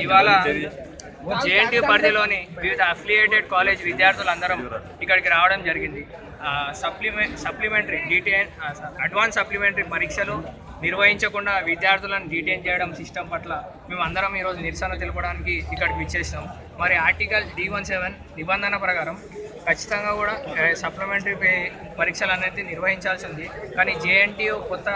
ఇవాళ జేఎన్టీయూ పరిధిలోని వివిధ అఫిలియేటెడ్ కాలేజ్ విద్యార్థులందరం ఇక్కడికి రావడం జరిగింది. సప్లిమెంటరీ అడ్వాన్స్ సప్లిమెంటరీ పరీక్షలు నిర్వహించకుండా విద్యార్థులను డీటైన్ చేయడం సిస్టమ్ పట్ల మేము అందరం ఈరోజు నిరసన తెలపడానికి ఇక్కడికి విచ్చేసినాం. మరి ఆర్టికల్ D17 నిబంధన ప్రకారం ఖచ్చితంగా కూడా సప్లిమెంటరీ పరీక్షలు అనేది నిర్వహించాల్సింది. కానీ జేఎన్టీయూ కొత్త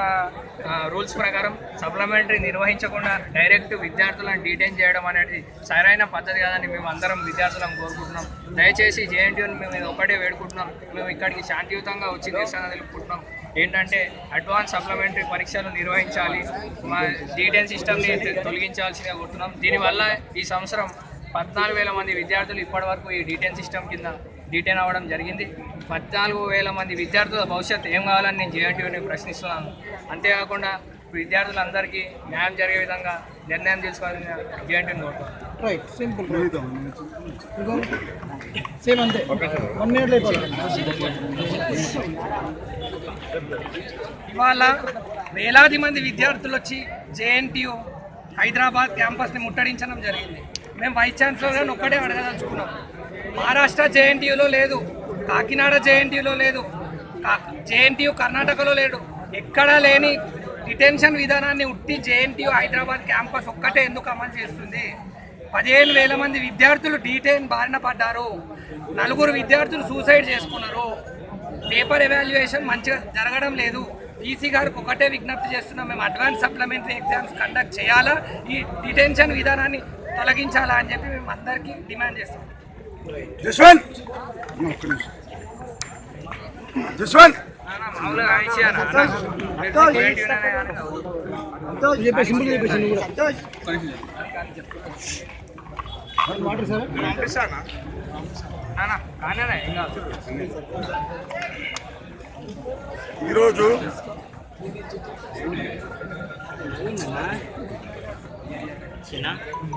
రూల్స్ ప్రకారం సప్లిమెంటరీ నిర్వహించకుండా డైరెక్ట్ విద్యార్థులను డీటైన్ చేయడం అనేది సరైన పద్ధతి కాదని మేము అందరం విద్యార్థులను కోరుకుంటున్నాం. దయచేసి జేఎన్టీయూని మేము ఒకటే వేడుకుంటున్నాం. మేము ఇక్కడికి శాంతియుతంగా వచ్చి నిరసన తెలుపుకుంటున్నాం. ఏంటంటే అడ్వాన్స్ సప్లిమెంటరీ పరీక్షలు నిర్వహించాలి, మా డీటైన్ సిస్టమ్ని తొలగించాల్సిందిగా కోరుతున్నాం. దీనివల్ల ఈ సంవత్సరం 14,000 మంది విద్యార్థులు ఇప్పటివరకు ఈ డీటైన్ సిస్టమ్ కింద డీటైన్ అవ్వడం జరిగింది. 14,000 మంది విద్యార్థుల భవిష్యత్తు ఏం కావాలని నేను జేఎన్టీయూని ప్రశ్నిస్తున్నాను. అంతేకాకుండా విద్యార్థులందరికీ న్యాయం జరిగే విధంగా నిర్ణయం తీసుకోవాలని జేఎన్టీయూని కోరుతున్నాను. Right, simple. ఇవాళ వేలాది మంది విద్యార్థులు వచ్చి జేఎన్టీయూ హైదరాబాద్ క్యాంపస్ని ముట్టడించడం జరిగింది. మేము వైస్ ఛాన్సలర్ ఒక్కడే అడగదలుచుకున్నాం. మహారాష్ట్ర జేఎన్టీయూలో లేదు, కాకినాడ జేఎన్టీయూలో లేదు, జేఎన్టీయూ కర్ణాటకలో లేడు, ఎక్కడా లేని డిటెన్షన్ విధానాన్ని ఉట్టి జేఎన్టీయూ హైదరాబాద్ క్యాంపస్ ఒక్కటే ఎందుకు అమలు చేస్తుంది? 15,000 మంది విద్యార్థులు డీటైన్ బారిన పడ్డారు. 4 విద్యార్థులు సూసైడ్ చేసుకున్నారు. పేపర్ ఎవాల్యుయేషన్ మంచిగా జరగడం లేదు. ఈసీ గారికి ఒకటే విజ్ఞప్తి చేస్తున్నాం, మేము అడ్వాన్స్ సప్లిమెంటరీ ఎగ్జామ్స్ కండక్ట్ చేయాలా, ఈ డిటెన్షన్ విధానాన్ని తొలగించాలా అని చెప్పి మేము అందరికీ డిమాండ్ చేస్తాం.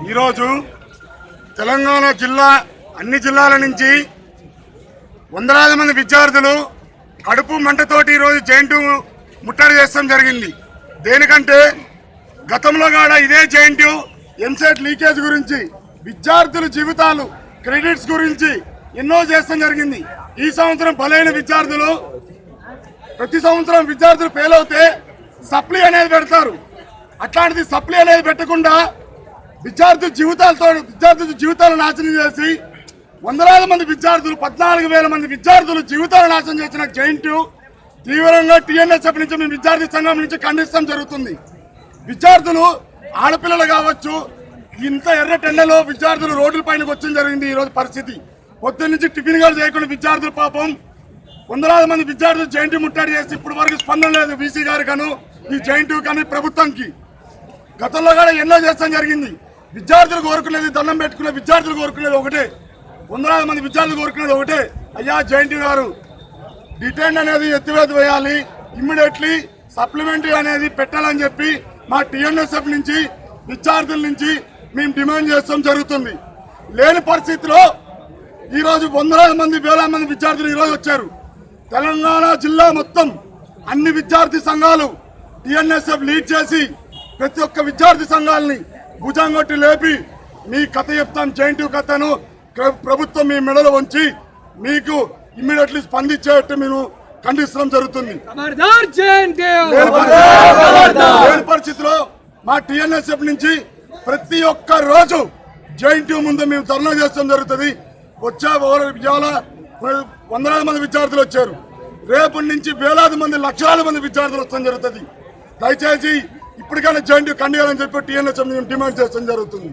ఈరోజు తెలంగాణ జిల్లా అన్ని జిల్లాల నుంచి వందలాది మంది విద్యార్థులు కడుపు మంటతోటి ఈరోజు జేఎన్టీయూ ముట్టడి చేస్తాం జరిగింది. దేనికంటే గతంలో కూడా ఇదే జేఎన్టీయూ ఎంసెట్ లీకేజ్ గురించి, విద్యార్థుల జీవితాలు క్రెడిట్స్ గురించి ఎన్నో చేస్తాం జరిగింది. ఈ సంవత్సరం బలైన విద్యార్థులు ప్రతి సంవత్సరం విద్యార్థులు ఫెయిల్ అవుతే సప్లీ అనేది పెడతారు. అట్లాంటిది సప్లీ అనేది పెట్టకుండా విద్యార్థుల జీవితాలు నాశనం చేసి వందలాది మంది విద్యార్థులు 14,000 మంది విద్యార్థులు జీవితాలు నాశనం చేసిన జేఎన్టీయూ తీవ్రంగా టీఎన్ఎస్ఎఫ్ నుంచి మేము విద్యార్థి సంఘం నుంచి ఖండిస్తాం జరుగుతుంది. విద్యార్థులు ఆడపిల్లలు కావచ్చు, ఇంత ఎర్రటెండలో విద్యార్థులు రోడ్ల పైనకి వచ్చడం జరిగింది. ఈరోజు పరిస్థితి పొద్దున్న నుంచి టిఫిన్ గారు చేయకుండా విద్యార్థులు పాపం వందలాది మంది విద్యార్థులు జేఎన్టీయూ ముట్టడి చేసి ఇప్పటి వరకు స్పందన లేదు వీసీ గారు కాను, ఈ జేఎన్టీయూ కానీ ప్రభుత్వంకి. గతంలో కూడా ఎన్నో చేస్తాం జరిగింది. విద్యార్థులు కోరుకునేది దండం పెట్టుకునే విద్యార్థులు కోరుకునేది ఒకటే, వందలాది మంది విద్యార్థులు కోరుకునేది ఒకటే, అయ్యా జేఎన్టీయూ గారు డిటైన్ అనేది ఎత్తివేత వేయాలి, ఇమ్మీడియట్లీ సప్లిమెంటరీ అనేది పెట్టాలని చెప్పి మా టీఎన్ఎస్ఎఫ్ నుంచి విద్యార్థుల నుంచి మేము డిమాండ్ చేస్తాం జరుగుతుంది. లేని పరిస్థితిలో ఈరోజు వందలాది మంది వేలాది మంది విద్యార్థులు ఈరోజు వచ్చారు. తెలంగాణ జిల్లా మొత్తం అన్ని విద్యార్థి సంఘాలు టీఎన్ఎస్ఎఫ్ లీడ్ చేసి ప్రతి ఒక్క విద్యార్థి సంఘాలని భుజంగొట్టి లేపి మీ కథ చెప్తాం, జేఎన్టీయూ కథను ప్రభుత్వం మీ మెడలో ఉంచి మీకు ఇమ్మీడియట్లీ స్పందించేట్టు మేము ఖండిస్తడం జరుగుతుంది. లేని పరిస్థితిలో మా టీఎన్ఎస్ఎఫ్ నుంచి ప్రతి ఒక్క రోజు జేఎన్టీయూ ముందు మేము ధర్నా చేస్తాం జరుగుతుంది. ఇవాళ వందలాది మంది విద్యార్థులు వచ్చారు, రేపటి నుంచి వేలాది మంది లక్షలాది మంది విద్యార్థులు వస్తాం జరుగుతుంది. దయచేసి ఇప్పటికైనా జేఎన్టీయూ ఖండియాలని చెప్పి టీఎన్ఎస్ఎఫ్ మేము డిమాండ్ చేస్తాం జరుగుతుంది.